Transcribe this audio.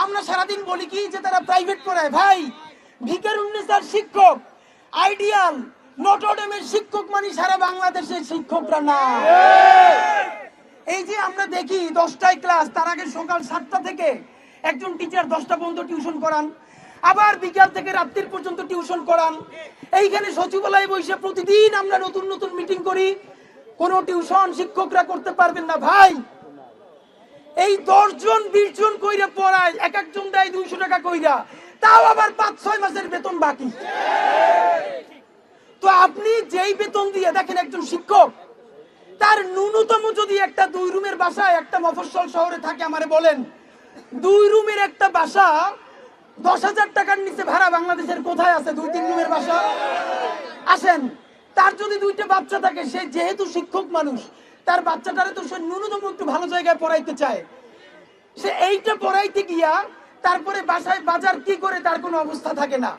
আমরা সারাদিন বলি কি যে তারা প্রাইভেট পড়ায়। ভাই, ভিকারুন্নেসার শিক্ষক, আইডিয়াল, নটরডেমের শিক্ষক মানে সারা বাংলাদেশের শিক্ষকরা না। এই যে আমরা দেখি 10টায় ক্লাস, তার আগে সকাল 7টা থেকে একজন টিচার 10টা পর্যন্ত টিউশন করান, আবার বিকাল থেকে রাত্রির পর্যন্ত টিউশন করান। এইখানে সচিবালয়ে বসে প্রতিদিন আমরা নতুন নতুন মিটিং করি, কোনো টিউশন শিক্ষকরা করতে পারবেন না। ভাই, এই 10 জন 20 জন কইরা পড়ায়, এক একজন দেয় 200 টাকা কইরা, তাও আবার 5-6 মাসের বেতন বাকি। তো আপনি যেই বেতন দিয়ে দেখেন একজন শিক্ষক, তার ন্যূনতম যদি একটা 2 রুমের বাসায় একটা মফস্বল শহরে থাকে, আমারে বলেন 2 রুমের একটা বাসা 10,000 টাকার নিচে ভাড়া বাংলাদেশের কোথায় আছে? 2-3 রুমের বাসা আসেন। তার যদি 2টা বাচ্চা থাকে, সে যেহেতু শিক্ষক মানুষ, তার বাচ্চাটারে তো সে ন্যূনতম একটু ভালো জায়গায় পড়াইতে চায়। সে এইটা পড়াইতে গিয়া তারপরে বাসায় বাজার কি করে তার কোনো অবস্থা থাকে না।